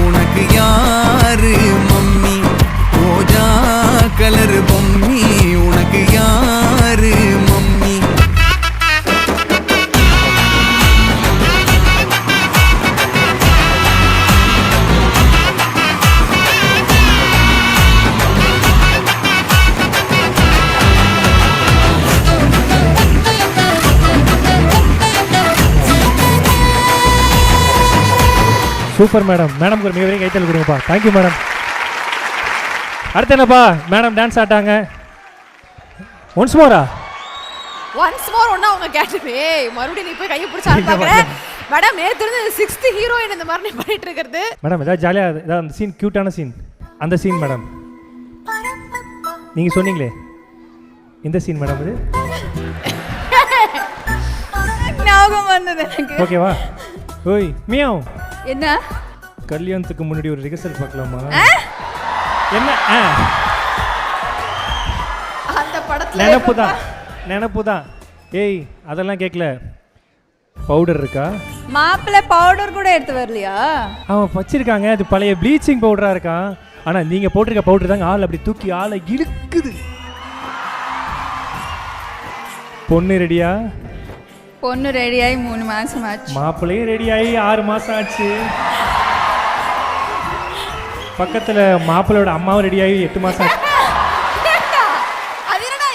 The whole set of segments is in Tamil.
உனக்கு யாரு மம்மி ரோஜா கலர் பொம்மி உனக்கு யாரு மம்மி சூப்பர் மேடம். மேடம் ஒரு மிகப்பெரிய கைத்தல் கொடுங்கப்பா. Thank you madam. அடுத்து என்னப்பா மேடம் டான்ஸ் ஆட்டாங்க. ஒன்ஸ் மோரா ஒன்னா அவங்க கேட்டவே மறுபடியும் நீ போய் கையை பிடிச்சி ஆடுறாங்க மேடம். நேத்து இருந்து 6th ஹீரோயின் இந்த மாதிரி பண்ணிட்டு இருக்கிறது மேடம். ஏதாவது ஜாலியா ஏதாவது அந்த சீன் கியூட்டான சீன் அந்த சீன் மேடம் நீங்க சொன்னீங்களே இந்த சீன் மேடம் இது ஞாபகம் வந்தது எனக்கு. ஓகேவா? ஓய் மியாவ். என்ன கல்யாணத்துக்கு முன்னாடி ஒரு ரிஹர்சல் பார்க்கலாமா? என்ன அந்த படத்துல நினப்பு தான். ஏய் அதெல்லாம் கேட்கல. பவுடர் இருக்கா? மாப்பிள்ளை பவுடர் கூட எடுத்து வரலையா? அவன் வச்சிருக்காங்க. அது பழைய ப்ளீச்சிங் பவுடரா இருக்கான். ஆனா நீங்க போட்டிருக்க பவுடர் தாங்க ஆள் அப்படி தூக்கி ஆளை இழுக்குது. பொண்ணு ரெடியா? பொண்ணு ரெடியாகி 3 மாசம் ஆச்சு. மாப்பிள்ளையும் ரெடியாகி 6 மாசம் ஆச்சு. பக்கத்துல மாப்பிள்ளையோட அம்மாவும் ரெடியாகி 8 மாசம் ஆச்சு.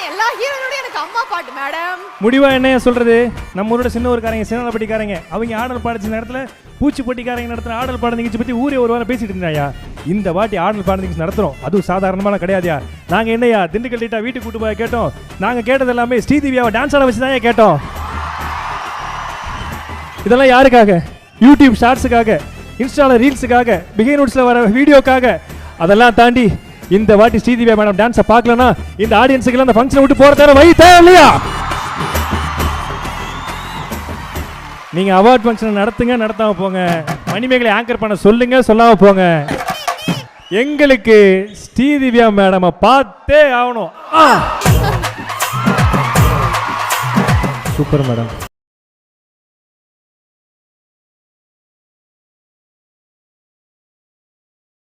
எல்லா ஹீரோயோடயும் எனக்கு அம்மா பாட்டு மேடம். முடிவா என்ன சொல்றது? நம்ம ஊரோட சின்ன ஊருக்காரங்க சின்னப்பட்டிக்காரங்க அவங்க ஆடல் பாடிச்ச நேரத்துல பூச்சி பொட்டிக்காரங்க நடத்துற ஆடல் பாட நிகழ்ச்சி பத்தி ஊரே ஒரு வாரம் பேசிட்டு இருந்தாயா. இந்த வாட்டி ஆடல் பாட நிகழ்ச்சி நடத்துறோம். அதுவும் சாதாரணமான கிடையாதுயா. நாங்க என்னையா திண்டுக்கல் டீட்டா வீட்டுக்கு கூட்டு போய் கேட்டோம். நாங்க கேட்டது எல்லாமே ஸ்ரீதேவியாவை டான்ஸ் ஆட வச்சு தான் கேட்டோம். இதெல்லாம் யாருக்காக? யூடியூப் ஷார்ட்ஸுக்காக, இன்ஸ்டால ரீல்ஸுக்காக, பிகை நோட்ஸ்ல வர வீடியோக்காக. அதெல்லாம் தாண்டி இந்த வாட்டி ஸ்ரீதேவியா மேடம் டான்ஸை பார்க்கலன்னா இந்த ஆடியன்ஸுக்கு அந்த ஃபங்க்ஷனை விட்டு போற தேவை வை தேவை இல்லையா? நீங்க அவார்ட் ஃபங்க்ஷன் நடத்துங்க, நடத்தாம போங்க. மணிமேகலை ஆங்கர் பண்ண சொல்லுங்க, சொல்லாம போங்க. எங்களுக்கு ஸ்ரீதேவியா மேடம் பார்த்தே ஆகணும். Super madam.